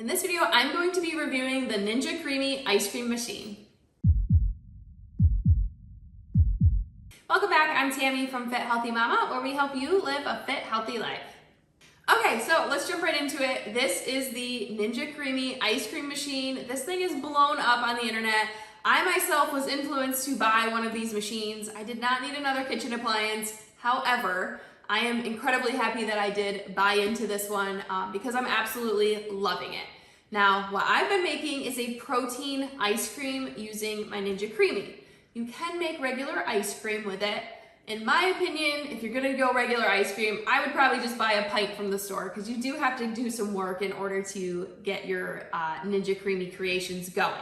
In this video, I'm going to be reviewing the Ninja Creami ice cream machine. Welcome back, I'm Tammy from Fit Healthy Mama, where we help you live a fit, healthy life. Okay, so let's jump right into it. This is the Ninja Creami ice cream machine. This thing is blown up on the internet. I myself was influenced to buy one of these machines. I did not need another kitchen appliance. However, I am incredibly happy that I did buy into this one because I'm absolutely loving it. Now, what I've been making is a protein ice cream using my Ninja Creami. You can make regular ice cream with it. In my opinion, if you're gonna go regular ice cream, I would probably just buy a pint from the store because you do have to do some work in order to get your Ninja Creami creations going.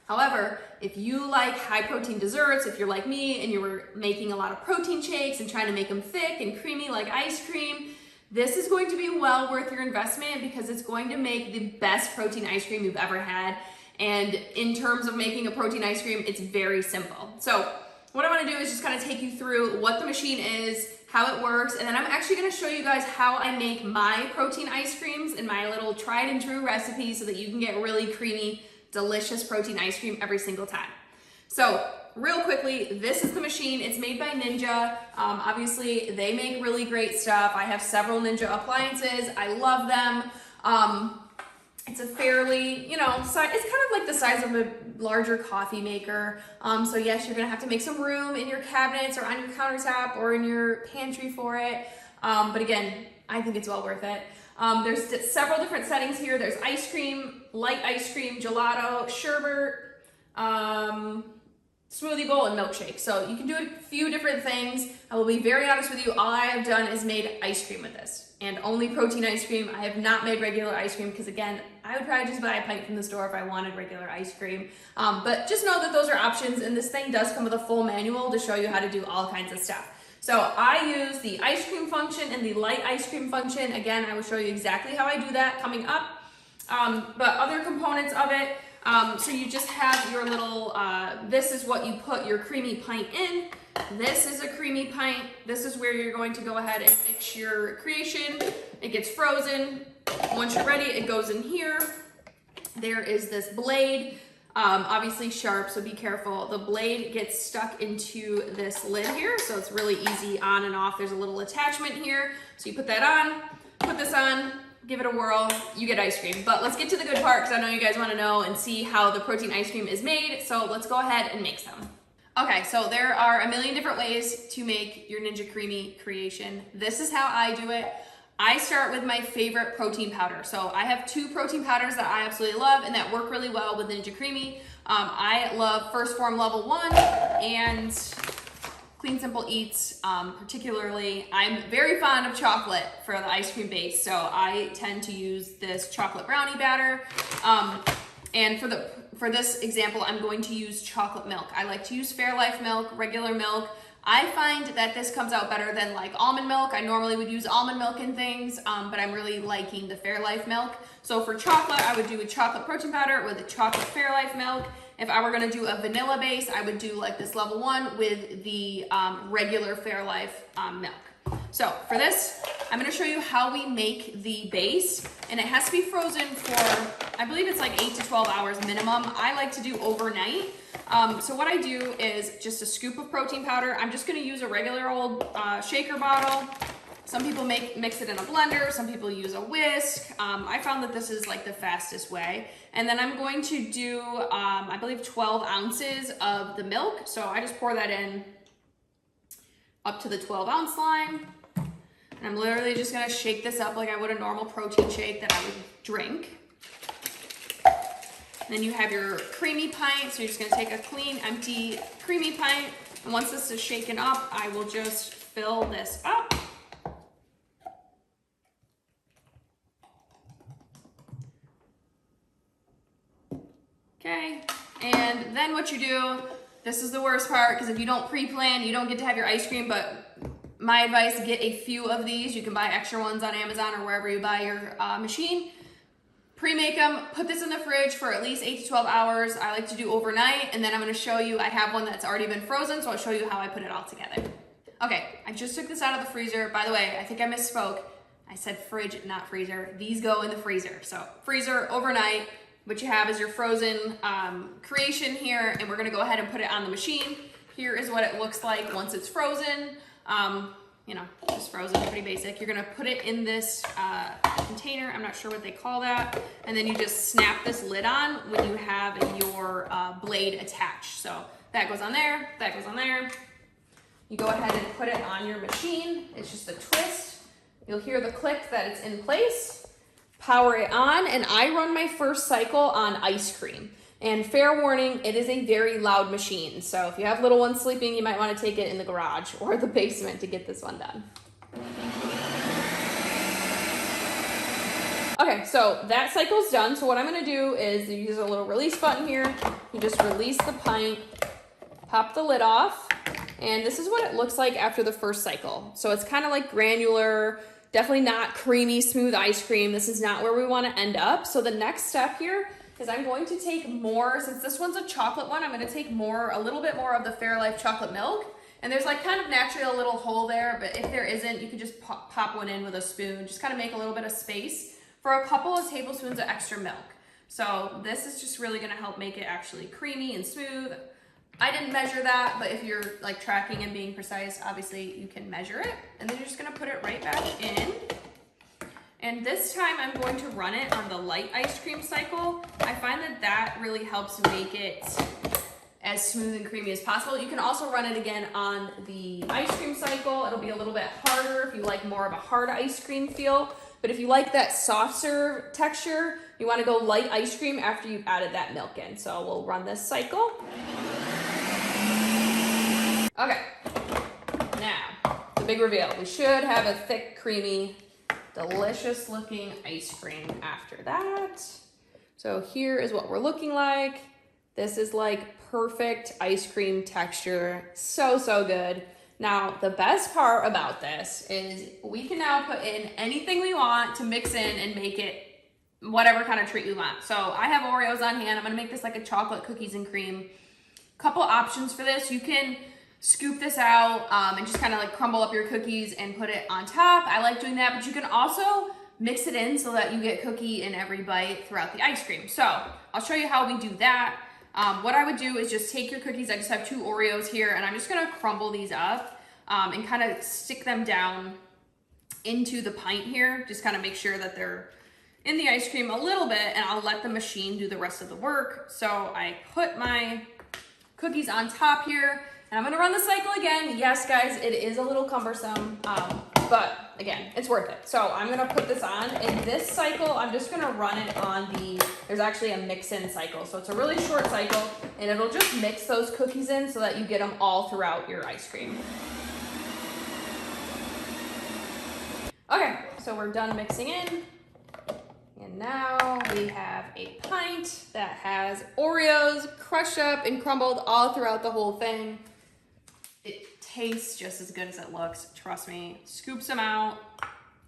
However, if you like high protein desserts, if you're like me and you were making a lot of protein shakes and trying to make them thick and creamy like ice cream, this is going to be well worth your investment because it's going to make the best protein ice cream you've ever had. And in terms of making a protein ice cream, it's very simple. So what I want to do is just kind of take you through what the machine is, how it works, and then I'm actually going to show you guys how I make my protein ice creams in my little tried and true recipe so that you can get really creamy, delicious protein ice cream every single time. So real quickly, this is the machine. It's made by Ninja. Obviously, they make really great stuff. I have several Ninja appliances. I love them. It's a fairly, it's kind of like the size of a larger coffee maker. So yes, you're gonna have to make some room in your cabinets or on your countertop or in your pantry for it. But again, I think it's well worth it. There's several different settings here. There's ice cream, light ice cream, gelato, sherbet, smoothie bowl, and milkshake. So you can do a few different things. I will be very honest with you. All I have done is made ice cream with this, and only protein ice cream. I have not made regular ice cream because, again, I would probably just buy a pint from the store if I wanted regular ice cream. But just know that those are options, and this thing does come with a full manual to show you how to do all kinds of stuff. So I use the ice cream function and the light ice cream function. Again, I will show you exactly how I do that coming up. But other components of it, so you just have your little, this is what you put your creamy pint in. This is a creamy pint. This is where you're going to go ahead and mix your creation. It gets frozen. Once you're ready, it goes in here. There is this blade, obviously sharp, so be careful. The blade gets stuck into this lid here, so it's really easy on and off. There's a little attachment here. So you put that on, put this on, give it a whirl, you get ice cream. But let's get to the good part because I know you guys want to know and see how the protein ice cream is made. So let's go ahead and make some. Okay, so there are a million different ways to make your Ninja Creami creation. This is how I do it. I start with my favorite protein powder. So I have two protein powders that I absolutely love and that work really well with Ninja Creami. I love First Form Level 1 and Clean Simple Eats, particularly. I'm very fond of chocolate for the ice cream base, so I tend to use this chocolate brownie batter. And for this example, I'm going to use chocolate milk. I like to use Fairlife milk, regular milk. I find that this comes out better than like almond milk. I normally would use almond milk in things, but I'm really liking the Fairlife milk. So for chocolate, I would do a chocolate protein powder with a chocolate Fairlife milk. If I were gonna do a vanilla base, I would do like this level 1 with the regular Fairlife milk. So for this, I'm gonna show you how we make the base, and it has to be frozen for, I believe it's like 8 to 12 hours minimum. I like to do overnight. So what I do is just a scoop of protein powder. I'm just gonna use a regular old shaker bottle. Some people mix it in a blender, some people use a whisk. I found that this is like the fastest way. And then I'm going to do, I believe 12 ounces of the milk. So I just pour that in up to the 12 ounce line. And I'm literally just gonna shake this up like I would a normal protein shake that I would drink. Then you have your creamy pint. So you're just gonna take a clean, empty creamy pint. And once this is shaken up, I will just fill this up. Okay, and then what you do, this is the worst part, because if you don't pre-plan, you don't get to have your ice cream, but my advice, get a few of these. You can buy extra ones on Amazon or wherever you buy your machine. Pre-make them, put this in the fridge for at least 8 to 12 hours. I like to do overnight, and then I'm gonna show you, I have one that's already been frozen, so I'll show you how I put it all together. Okay, I just took this out of the freezer. By the way, I think I misspoke. I said fridge, not freezer. These go in the freezer. So freezer overnight. What you have is your frozen creation here, and we're gonna go ahead and put it on the machine. Here is what it looks like once it's frozen. You know, just frozen, pretty basic. You're gonna put it in this container, I'm not sure what they call that, and then you just snap this lid on when you have your blade attached. So that goes on there, that goes on there. You go ahead and put it on your machine. It's just a twist. You'll hear the click that it's in place. Power it on, and I run my first cycle on ice cream. And fair warning, it is a very loud machine. So if you have little ones sleeping, you might want to take it in the garage or the basement to get this one done. Okay, so that cycle's done. So what I'm gonna do is use a little release button here. You just release the pint, pop the lid off, and this is what it looks like after the first cycle. So it's kind of like granular, definitely not creamy, smooth ice cream. This is not where we wanna end up. So the next step here is I'm going to take more, since this one's a chocolate one, I'm gonna take a little bit more of the Fairlife chocolate milk. And there's like kind of naturally a little hole there, but if there isn't, you can just pop one in with a spoon, just kind of make a little bit of space for a couple of tablespoons of extra milk. So this is just really gonna help make it actually creamy and smooth. I didn't measure that, but if you're like tracking and being precise, obviously you can measure it. And then you're just gonna put it right back in. And this time I'm going to run it on the light ice cream cycle. I find that that really helps make it as smooth and creamy as possible. You can also run it again on the ice cream cycle. It'll be a little bit harder if you like more of a hard ice cream feel. But if you like that soft serve texture, you wanna go light ice cream after you've added that milk in. So we'll run this cycle. Okay, now the big reveal. We should have a thick, creamy, delicious looking ice cream after that. So here is what we're looking like. This is like perfect ice cream texture. So, so good. Now, the best part about this is we can now put in anything we want to mix in and make it whatever kind of treat we want. So I have Oreos on hand. I'm gonna make this like a chocolate cookies and cream. Couple options for this. You can scoop this out and just kind of like crumble up your cookies and put it on top. I like doing that, but you can also mix it in so that you get cookie in every bite throughout the ice cream. So I'll show you how we do that. What I would do is just take your cookies. I just have 2 Oreos here, and I'm just gonna crumble these up and kind of stick them down into the pint here. Just kind of make sure that they're in the ice cream a little bit, and I'll let the machine do the rest of the work. So I put my cookies on top here, and I'm gonna run the cycle again. Yes, guys, it is a little cumbersome, but again, it's worth it. So I'm gonna put this on. In this cycle, I'm just gonna run it on there's actually a mix-in cycle. So it's a really short cycle, and it'll just mix those cookies in so that you get them all throughout your ice cream. Okay, so we're done mixing in. And now we have a pint that has Oreos crushed up and crumbled all throughout the whole thing. It tastes just as good as it looks, trust me. Scoop some out,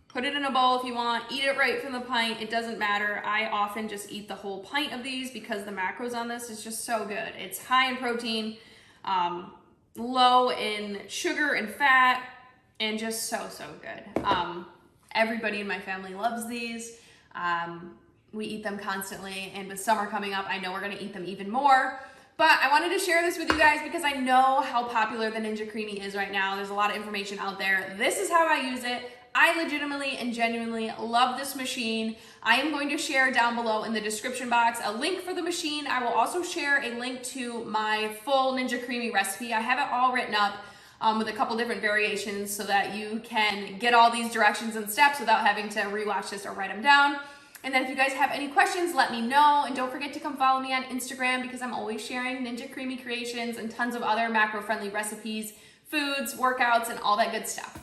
put it in a bowl if you want, eat it right from the pint, it doesn't matter. I often just eat the whole pint of these because the macros on this is just so good. It's high in protein, low in sugar and fat, and just so, so good. Everybody in my family loves these. We eat them constantly, and with summer coming up, I know we're gonna eat them even more. But I wanted to share this with you guys because I know how popular the Ninja Creami is right now. There's a lot of information out there. This is how I use it. I legitimately and genuinely love this machine. I am going to share down below in the description box a link for the machine. I will also share a link to my full Ninja Creami recipe. I have it all written up with a couple different variations so that you can get all these directions and steps without having to rewatch this or write them down. And then if you guys have any questions, let me know. And don't forget to come follow me on Instagram because I'm always sharing Ninja Creami creations and tons of other macro-friendly recipes, foods, workouts, and all that good stuff.